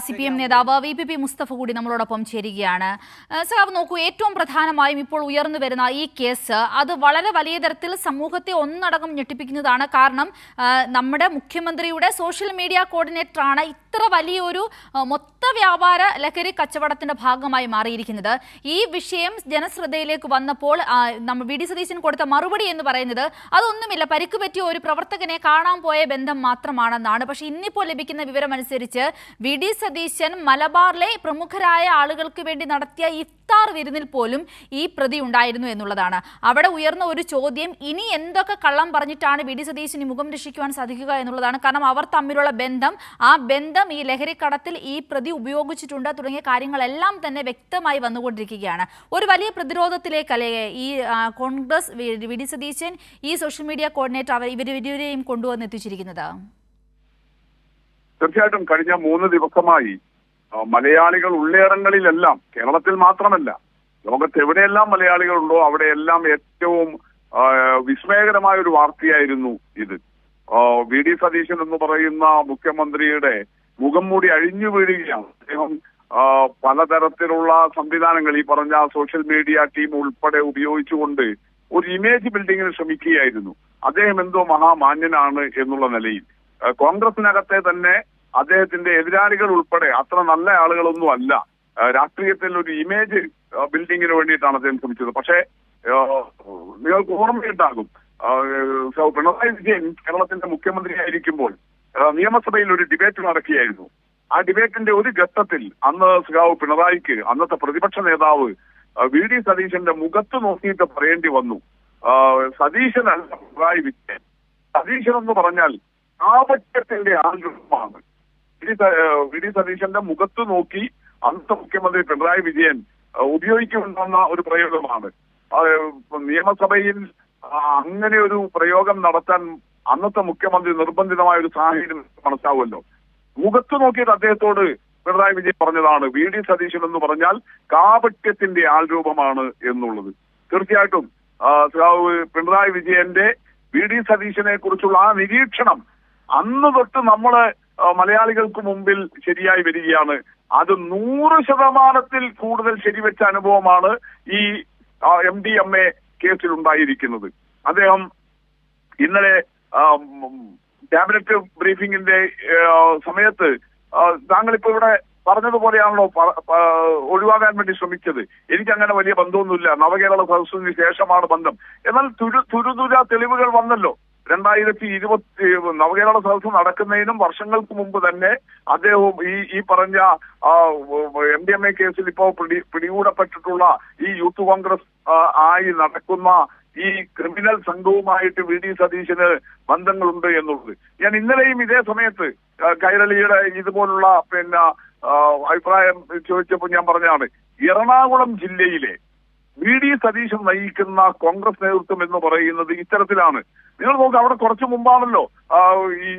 CPM നേതാവ് VPP Mustafa കൂടി നമ്മളോടൊപ്പം ചേരുകയാണ്. സഖാവ് നോക്കൂ, ഏറ്റവും പ്രധാനമായും ഇപ്പോൾ ഉയർന്നു വരുന്ന ഈ കേസ് അത് വളരെ വലിയ തരത്തിൽ സമൂഹത്തെ ഒന്നടങ്കം ഞെട്ടിപ്പിക്കുന്നതാണ്. കാരണം നമ്മുടെ മുഖ്യമന്ത്രിയുടെ സോഷ്യൽ മീഡിയ കോർഡിനേറ്ററാണ് ഇത്ര വലിയൊരു മൊത്ത വ്യാപാര ലഹരി കച്ചവടത്തിന്റെ ഭാഗമായി മാറിയിരിക്കുന്നത്. ഈ വിഷയം ജനശ്രദ്ധയിലേക്ക് വന്നപ്പോൾ നമ്മൾ VD സതീശൻ കൊടുത്ത മറുപടി എന്ന് പറയുന്നത് അതൊന്നുമില്ല, പരിക്ക് പറ്റിയ ഒരു പ്രവർത്തകനെ കാണാൻ പോയ ബന്ധം മാത്രമാണെന്നാണ്. പക്ഷേ ഇന്നിപ്പോൾ ലഭിക്കുന്ന വിവരമനുസരിച്ച് VD സതീശൻ മലബാറിലെ പ്രമുഖരായ ആളുകൾക്ക് വേണ്ടി നടത്തിയ ഇഫ്താർ വിരുന്നിൽ പോലും ഈ പ്രതി ഉണ്ടായിരുന്നു എന്നുള്ളതാണ്. അവിടെ ഉയർന്ന ഒരു ചോദ്യം, ഇനി എന്തൊക്കെ കള്ളം പറഞ്ഞിട്ടാണ് VD സതീശന് മുഖം രക്ഷിക്കുവാൻ സാധിക്കുക എന്നുള്ളതാണ്. കാരണം അവർ തമ്മിലുള്ള ബന്ധം, ആ ബന്ധം ഈ ലഹരിക്കടത്തിൽ ഈ പ്രതി ഉപയോഗിച്ചിട്ടുണ്ട് തുടങ്ങിയ കാര്യങ്ങളെല്ലാം തന്നെ വ്യക്തമായി വന്നുകൊണ്ടിരിക്കുകയാണ്. ഒരു വലിയ പ്രതിരോധത്തിലേക്കല്ലേ ഈ കോൺഗ്രസ് VD സതീശൻ ഈ സോഷ്യൽ മീഡിയ കോർഡിനേറ്റർ ഇവരെയും കൊണ്ടുവന്ന് എത്തിച്ചിരിക്കുന്നത്? തീർച്ചയായിട്ടും കഴിഞ്ഞ 3 ദിവസമായി മലയാളികൾ ഉള്ളേടങ്ങളിലെല്ലാം, കേരളത്തിൽ മാത്രമല്ല ലോകത്ത് എവിടെയെല്ലാം മലയാളികളുണ്ടോ അവിടെയെല്ലാം ഏറ്റവും വിസ്മയകരമായ ഒരു വാർത്തയായിരുന്നു ഇത്. VD സതീശൻ എന്ന് പറയുന്ന മുഖ്യമന്ത്രിയുടെ മുഖം മൂടി അഴിഞ്ഞു വീഴുകയാണ്. അദ്ദേഹം പലതരത്തിലുള്ള സംവിധാനങ്ങൾ, ഈ പറഞ്ഞ സോഷ്യൽ മീഡിയ ടീം ഉൾപ്പെടെ ഉപയോഗിച്ചുകൊണ്ട് ഒരു ഇമേജ് ബിൽഡിങ്ങിന് ശ്രമിക്കുകയായിരുന്നു. അദ്ദേഹം എന്തോ മഹാമാന്യനാണ് എന്നുള്ള നിലയിൽ. കോൺഗ്രസിനകത്തെ തന്നെ അദ്ദേഹത്തിന്റെ എതിരാളികൾ ഉൾപ്പെടെ അത്ര നല്ല ആളുകളൊന്നും അല്ല. രാഷ്ട്രീയത്തിൽ ഒരു ഇമേജ് ബിൽഡിങ്ങിന് വേണ്ടിയിട്ടാണ് അദ്ദേഹം ശ്രമിച്ചത്. പക്ഷേ നിങ്ങൾക്ക് ഓർമ്മയുണ്ടാകും, പിണറായി വിജയൻ കേരളത്തിന്റെ മുഖ്യമന്ത്രിയായിരിക്കുമ്പോൾ നിയമസഭയിൽ ഒരു ഡിബേറ്റ് നടക്കുകയായിരുന്നു. ആ ഡിബേറ്റിന്റെ ഒരു ഘട്ടത്തിൽ അന്ന് പിണറായിക്ക് അന്നത്തെ പ്രതിപക്ഷ നേതാവ് VD സതീശന്റെ മുഖത്ത് നോക്കിയിട്ട് പറയേണ്ടി വന്നു, സതീശനല്ല പിണറായി വിജയൻ, സതീശൻ എന്ന് പറഞ്ഞാൽ ആപത്യത്തിന്റെ ആഗ്രഹമാണ്. VD സതീശന്റെ മുഖത്ത് നോക്കി അന്നത്തെ മുഖ്യമന്ത്രി പിണറായി വിജയൻ ഉപയോഗിക്കുമെന്ന ഒരു പ്രയോഗമാണ്. നിയമസഭയിൽ അങ്ങനെ ഒരു പ്രയോഗം നടത്താൻ അന്നത്തെ മുഖ്യമന്ത്രി നിർബന്ധിതമായ ഒരു സാഹചര്യം മനസ്സിലാവുമല്ലോ. മുഖത്ത് നോക്കിയിട്ട് അദ്ദേഹത്തോട് പിണറായി വിജയൻ പറഞ്ഞതാണ് VD സതീശൻ എന്ന് പറഞ്ഞാൽ കാപട്യത്തിന്റെ ആൾരൂപമാണ് എന്നുള്ളത്. തീർച്ചയായിട്ടും പിണറായി വിജയന്റെ VD സതീശനെ കുറിച്ചുള്ള ആ നിരീക്ഷണം അന്ന് തൊട്ട് നമ്മള് മലയാളികൾക്ക് മുമ്പിൽ ശരിയായി വരികയാണ്. അത് 100% കൂടുതൽ ശരിവെച്ച അനുഭവമാണ് ഈ MDMA കേസിൽ ഉണ്ടായിരിക്കുന്നത്. അദ്ദേഹം ഇന്നലെ ക്യാബിനറ്റ് ബ്രീഫിംഗിന്റെ സമയത്ത് താങ്കളിപ്പോ ഇവിടെ പറഞ്ഞതുപോലെയാണല്ലോ ഒഴിവാകാൻ വേണ്ടി ശ്രമിച്ചത്. എനിക്കങ്ങനെ വലിയ ബന്ധമൊന്നുമില്ല, നവകേരള സദസ്സിന് ശേഷമാണ് ബന്ധം. എന്നാൽ തുരുതുര തെളിവുകൾ വന്നല്ലോ. 2020 നവകേരള സദസ്സ് നടക്കുന്നതിനും വർഷങ്ങൾക്ക് മുമ്പ് തന്നെ അദ്ദേഹവും ഈ പറഞ്ഞ MDMA കേസിൽ ഇപ്പോ പിടികൂടപ്പെട്ടിട്ടുള്ള ഈ യൂത്ത് കോൺഗ്രസ് ആയി നടക്കുന്ന ഈ ക്രിമിനൽ സംഘവുമായിട്ട് VD സതീശന് ബന്ധങ്ങളുണ്ട് എന്നുള്ളത്. ഞാൻ ഇന്നലെയും ഇതേ സമയത്ത് കൈരളിയുടെ ഇതുപോലുള്ള അഭിപ്രായം ചോദിച്ചപ്പോൾ ഞാൻ പറഞ്ഞാണ്, എറണാകുളം ജില്ലയിലെ VD സതീശൻ നയിക്കുന്ന കോൺഗ്രസ് നേതൃത്വം എന്ന് പറയുന്നത് ഇത്തരത്തിലാണ്. നിങ്ങൾ നോക്കുക, അവിടെ കുറച്ചു മുമ്പാണല്ലോ ഈ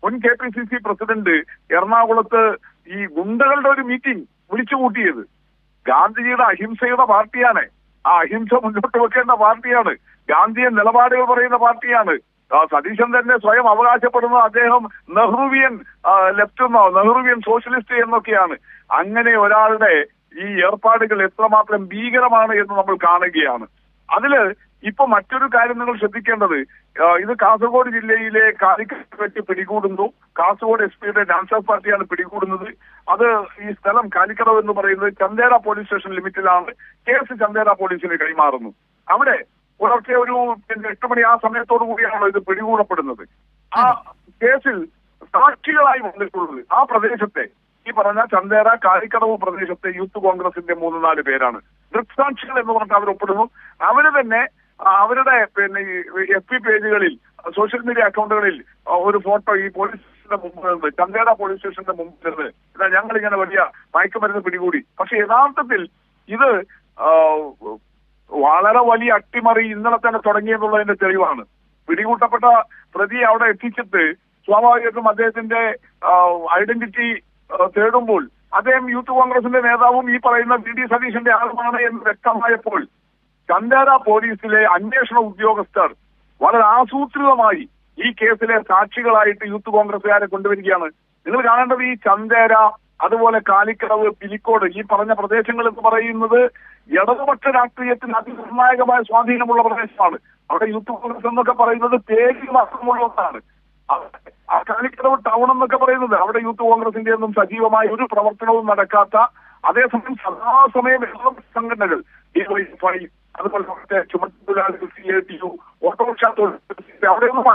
മുൻ KPCC പ്രസിഡന്റ് എറണാകുളത്ത് ഈ ഗുണ്ടകളുടെ ഒരു മീറ്റിംഗ് വിളിച്ചുകൂട്ടിയത്. ഗാന്ധിജിയുടെ അഹിംസയുടെ പാർട്ടിയാണ്, ആ അഹിംസ മുന്നോട്ട് വെക്കേണ്ട പാർട്ടിയാണ്, ഗാന്ധിയൻ നിലപാടുകൾ പറയുന്ന പാർട്ടിയാണ്. സതീശൻ തന്നെ സ്വയം അവകാശപ്പെടുന്നത് അദ്ദേഹം നെഹ്റുവിയൻ ലെഫ്റ്റ് എന്നോ നെഹ്റുവിയൻ സോഷ്യലിസ്റ്റ് എന്നൊക്കെയാണ്. അങ്ങനെ ഒരാളുടെ ഈ ഏർപ്പാടുകൾ എത്രമാത്രം ഭീകരമാണ് എന്ന് നമ്മൾ കാണുകയാണ്. അതില് ഇപ്പൊ മറ്റൊരു കാര്യം നിങ്ങൾ ശ്രദ്ധിക്കേണ്ടത്, ഇത് കാസർഗോഡ് ജില്ലയിലെ കാലിക്കറ്റ് വെച്ച് പിടികൂടുന്നു. കാസർഗോഡ് SP ഡാൻസേഴ്സ് പാർട്ടിയാണ് പിടികൂടുന്നത്. അത് ഈ സ്ഥലം കാലിക്കടവ് എന്ന് പറയുന്നത് ചന്ദേര പോലീസ് സ്റ്റേഷൻ ലിമിറ്റിലാണ്. കേസ് ചന്ദേര പോലീസിന് കൈമാറുന്നു. അവിടെ പുലർച്ചെ ഒരു 8 മണി ആ സമയത്തോടു കൂടിയാണല്ലോ ഇത് പിടികൂടപ്പെടുന്നത്. ആ കേസിൽ സാക്ഷികളായി വന്നിട്ടുള്ളത് ആ പ്രദേശത്തെ ഈ പറഞ്ഞ ചന്ദേര കാലിക്കടവ് പ്രദേശത്തെ യൂത്ത് കോൺഗ്രസിന്റെ 3-4 പേരാണ്. ദൃക്സാക്ഷികൾ എന്ന് പറഞ്ഞിട്ട് അവരൊപ്പിടുന്നു. അവര് തന്നെ അവരുടെ FB പേജുകളിൽ, സോഷ്യൽ മീഡിയ അക്കൗണ്ടുകളിൽ ഒരു ഫോട്ടോ ഈ പോലീസ് സ്റ്റേഷന്റെ മുമ്പിൽ നിന്ന്, ചന്ദേര പോലീസ് സ്റ്റേഷന്റെ മുമ്പിൽ നിന്ന് ഞങ്ങൾ ഇങ്ങനെ വലിയ മയക്കുമരുന്ന് പിടികൂടി. പക്ഷെ യഥാർത്ഥത്തിൽ ഇത് വളരെ വലിയ അട്ടിമറി ഇന്നലെ തന്നെ തുടങ്ങിയെന്നുള്ളതിന്റെ തെളിവാണ്. പിടികൂട്ടപ്പെട്ട പ്രതിയെ അവിടെ എത്തിച്ചിട്ട് സ്വാഭാവികമായിട്ടും അദ്ദേഹത്തിന്റെ ഐഡന്റിറ്റി തേടുമ്പോൾ അദ്ദേഹം യൂത്ത് കോൺഗ്രസിന്റെ നേതാവും ഈ പറയുന്ന VD സതീശന്റെ ആളുമാണ് എന്ന് വ്യക്തമായപ്പോൾ ചന്ദേര പോലീസിലെ അന്വേഷണ ഉദ്യോഗസ്ഥർ വളരെ ആസൂത്രിതമായി ഈ കേസിലെ സാക്ഷികളായിട്ട് യൂത്ത് കോൺഗ്രസുകാരെ കൊണ്ടുവരികയാണ്. നിങ്ങൾ കാണേണ്ടത് ഈ ചന്ദേര അതുപോലെ കാലിക്കടവ്, പിലിക്കോട്, ഈ പറഞ്ഞ പ്രദേശങ്ങൾ എന്ന് പറയുന്നത് ഇടതുപക്ഷ രാഷ്ട്രീയത്തിന് അതിനിർണായകമായ സ്വാധീനമുള്ള പ്രദേശമാണ്. അവിടെ യൂത്ത് കോൺഗ്രസ് എന്നൊക്കെ പറയുന്നത് പേരിൽ മാത്രമുള്ള ഒന്നാണ്. ആ കാലിക്കടവ് ടൗൺ എന്നൊക്കെ പറയുന്നത് അവിടെ യൂത്ത് കോൺഗ്രസിന്റെ ഒന്നും സജീവമായ ഒരു പ്രവർത്തനവും നടക്കാത്ത, അതേസമയം സദാസമയം ഇടതുപക്ഷ സംഘടനകൾ DYFI, അതുപോലെ മറ്റേ ചുമട്ടുതൊഴിലാളികൾ, CITU, ഓട്ടോറിക്ഷ തൊഴിലാളികൾ, അവിടെയൊന്നും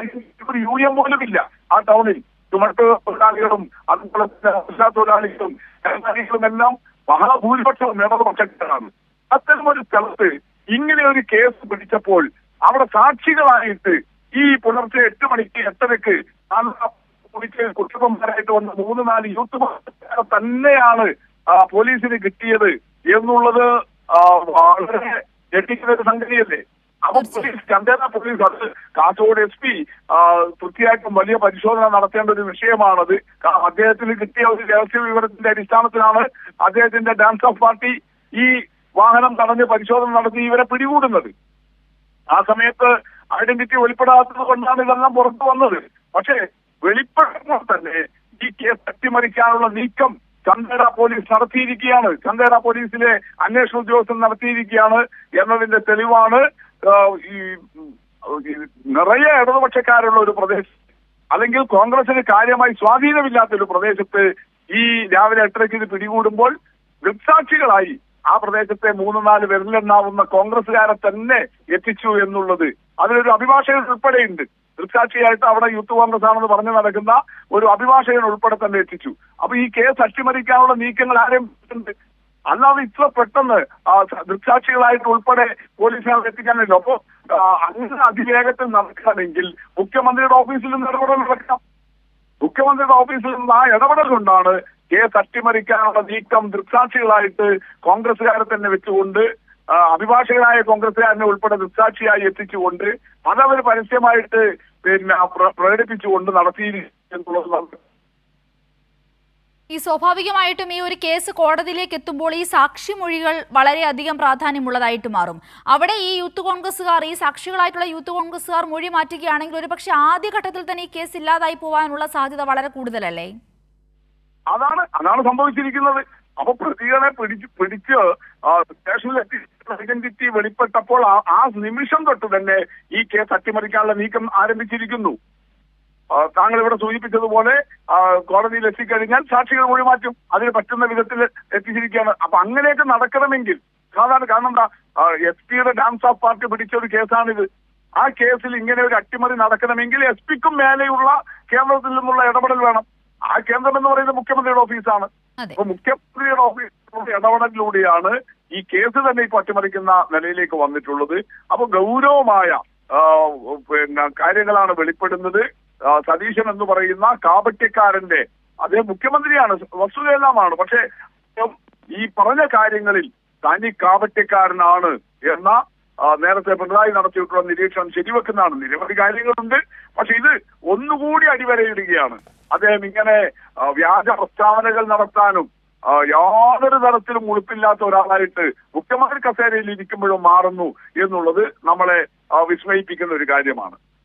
ഒരു യൂണിയൻ പോലും ഇല്ല ആ ടൗണിൽ. ചുമട്ട് തൊഴിലാളികളും അതുപോലെ ഓട്ടോറിക്ഷ തൊഴിലാളികളും തൊഴിലാളികളും എല്ലാം മഹാഭൂരിപക്ഷവും ഇടതുപക്ഷക്കാരാണ്. അത്തരം ഒരു സ്ഥലത്ത് ഇങ്ങനെ ഒരു കേസ് പിടിച്ചപ്പോൾ അവിടെ സാക്ഷികളായിട്ട് ഈ പുലർച്ചെ 8 മണിക്ക് 8:30-ക്ക് കുടിച്ച് കുറ്റപ്പന്മാരായിട്ട് വന്ന 3-4 യൂത്ത് തന്നെയാണ് പോലീസിന് കിട്ടിയത് എന്നുള്ളത് വളരെ ഞെട്ടിക്കുന്ന ഒരു സംഗതിയല്ലേ. അപ്പൊ പോലീസ്, ചന്ദേര പോലീസ്, അത് കാസർഗോഡ് SP തീർച്ചയായിട്ടും വലിയ പരിശോധന നടത്തേണ്ട ഒരു വിഷയമാണത്. അദ്ദേഹത്തിന് കിട്ടിയ ഒരു രഹസ്യ വിവരത്തിന്റെ അടിസ്ഥാനത്തിലാണ് അദ്ദേഹത്തിന്റെ ഡാൻസ് ഓഫ് പാർട്ടി ഈ വാഹനം തടഞ്ഞ് പരിശോധന നടത്തി ഇവരെ പിടികൂടുന്നത്. ആ സമയത്ത് ഐഡന്റിറ്റി വെളിപ്പെടാത്തത് കൊണ്ടാണ് ഇതെല്ലാം പുറത്തു വന്നത്. പക്ഷേ വെളിപ്പെടുമ്പോൾ തന്നെ ഈ കേസ് അട്ടിമറിക്കാനുള്ള നീക്കം ചന്ദേര പോലീസ് നടത്തിയിരിക്കുകയാണ്. ചന്ദേര പോലീസിലെ അന്വേഷണ ഉദ്യോഗസ്ഥൻ നടത്തിയിരിക്കുകയാണ് എന്നതിന്റെ തെളിവാണ് ഈ നിറയെ ഇടതുപക്ഷക്കാരുള്ള ഒരു പ്രദേശം, അല്ലെങ്കിൽ കോൺഗ്രസിന് കാര്യമായി സ്വാധീനമില്ലാത്തൊരു പ്രദേശത്ത് ഈ രാവിലെ 8:30-ക്ക് ഇത് പിടികൂടുമ്പോൾ ദൃക്സാക്ഷികളായി ആ പ്രദേശത്തെ 3-4 വിരലെണ്ണാവുന്ന കോൺഗ്രസുകാരെ തന്നെ എത്തിച്ചു എന്നുള്ളത്, അതിലൊരു അഭിഭാഷകൻ ഉൾപ്പെടെയുണ്ട്. ദൃക്സാക്ഷിയായിട്ട് അവിടെ യൂത്ത് കോൺഗ്രസ് ആണെന്ന് പറഞ്ഞു നടക്കുന്ന ഒരു അഭിഭാഷകൻ ഉൾപ്പെടെ തന്നെ എത്തിച്ചു. അപ്പൊ ഈ കേസ് അട്ടിമറിക്കാനുള്ള നീക്കങ്ങൾ ആരംഭിച്ചിട്ടുണ്ട്. അല്ലാതെ ഇത്ര പെട്ടെന്ന് ദൃക്സാക്ഷികളായിട്ട് ഉൾപ്പെടെ പോലീസുകാർ എത്തിക്കാനല്ലോ. അപ്പോ അങ്ങനെ അതിവേഗത്തിൽ നടക്കണമെങ്കിൽ മുഖ്യമന്ത്രിയുടെ ഓഫീസിൽ നിന്ന് ഇടപെടൽ നടക്കണം. മുഖ്യമന്ത്രിയുടെ ഓഫീസിൽ നിന്ന് ആ ഇടപെടൽ കൊണ്ടാണ് കേസ് അട്ടിമറിക്കാനുള്ള നീക്കം ദൃക്സാക്ഷികളായിട്ട് കോൺഗ്രസുകാരെ തന്നെ വെച്ചുകൊണ്ട്, അഭിഭാഷകനായ കോൺഗ്രസുകാരനെ ഉൾപ്പെടെ ദൃക്സാക്ഷിയായി എത്തിച്ചുകൊണ്ട് അതവർ പരസ്യമായിട്ട് പ്രകടിപ്പിച്ചുകൊണ്ട് നടത്തിയിരിക്കുന്നത്. ഈ സ്വാഭാവികമായിട്ടും ഈ ഒരു കേസ് കോടതിയിലേക്ക് എത്തുമ്പോൾ ഈ സാക്ഷിമൊഴികൾ വളരെയധികം പ്രാധാന്യമുള്ളതായിട്ട് മാറും. അവിടെ ഈ യൂത്ത് കോൺഗ്രസുകാർ, ഈ സാക്ഷികളായിട്ടുള്ള യൂത്ത് കോൺഗ്രസുകാർ മൊഴി മാറ്റുകയാണെങ്കിൽ ഒരുപക്ഷെ ആദ്യഘട്ടത്തിൽ തന്നെ ഈ കേസ് ഇല്ലാതായി പോകാനുള്ള സാധ്യത വളരെ കൂടുതലല്ലേ? അതാണ് സംഭവിച്ചിരിക്കുന്നത്. അപ്പൊ പ്രതികളെ പിടിച്ച് സ്റ്റേഷനിൽ ഐഡന്റിറ്റി വെളിപ്പെട്ടപ്പോൾ ആ നിമിഷം തൊട്ട് തന്നെ ഈ കേസ് അട്ടിമറിക്കാനുള്ള നീക്കം ആരംഭിച്ചിരിക്കുന്നു. താങ്കൾ ഇവിടെ സൂചിപ്പിച്ചതുപോലെ കോടതിയിൽ എത്തിക്കഴിഞ്ഞാൽ സാക്ഷികൾ മൊഴി മാറ്റും, അതിന് പറ്റുന്ന വിധത്തിൽ എത്തിച്ചിരിക്കുകയാണ്. അപ്പൊ അങ്ങനെയൊക്കെ നടക്കണമെങ്കിൽ സാധാരണ, കാരണം എന്താ, SP-യുടെ ഡാൻസ് ഓഫ് പാർട്ടി പിടിച്ച ഒരു കേസാണിത്. ആ കേസിൽ ഇങ്ങനെ ഒരു അട്ടിമറി നടക്കണമെങ്കിൽ SP-ക്കും മേലെയുള്ള കേന്ദ്രത്തിൽ നിന്നുള്ള ഇടപെടൽ വേണം. ആ കേന്ദ്രം എന്ന് പറയുന്നത് മുഖ്യമന്ത്രിയുടെ ഓഫീസാണ്. അപ്പൊ മുഖ്യമന്ത്രിയുടെ ഓഫീസിലുള്ള ഇടപെടലിലൂടെയാണ് ഈ കേസ് തന്നെ ഇപ്പോൾ അട്ടിമറിക്കുന്ന നിലയിലേക്ക് വന്നിട്ടുള്ളത്. അപ്പൊ ഗൗരവമായ കാര്യങ്ങളാണ് വെളിപ്പെടുന്നത്. സതീശൻ എന്ന് പറയുന്ന കാപട്യക്കാരന്റെ, അദ്ദേഹം മുഖ്യമന്ത്രിയാണ്, വസ്തുതയെല്ലാമാണ്, പക്ഷെ ഈ പറഞ്ഞ കാര്യങ്ങളിൽ തനി കാപട്യക്കാരനാണ് എന്ന നേരത്തെ പിണറായി നടത്തിയിട്ടുള്ള നിരീക്ഷണം ശരിവെക്കുന്നതാണ്. നിരവധി കാര്യങ്ങളുണ്ട്, പക്ഷെ ഇത് ഒന്നുകൂടി അടിവരയിടുകയാണ്. അദ്ദേഹം ഇങ്ങനെ വ്യാജ പ്രസ്താവനകൾ നടത്താനും യാതൊരു തരത്തിലും ഉളുപ്പില്ലാത്ത ഒരാളായിട്ട് മുഖ്യമന്ത്രി കസേരയിൽ ഇരിക്കുമ്പോഴും മാറുന്നു എന്നുള്ളത് നമ്മളെ വിസ്മയിപ്പിക്കുന്ന ഒരു കാര്യമാണ്.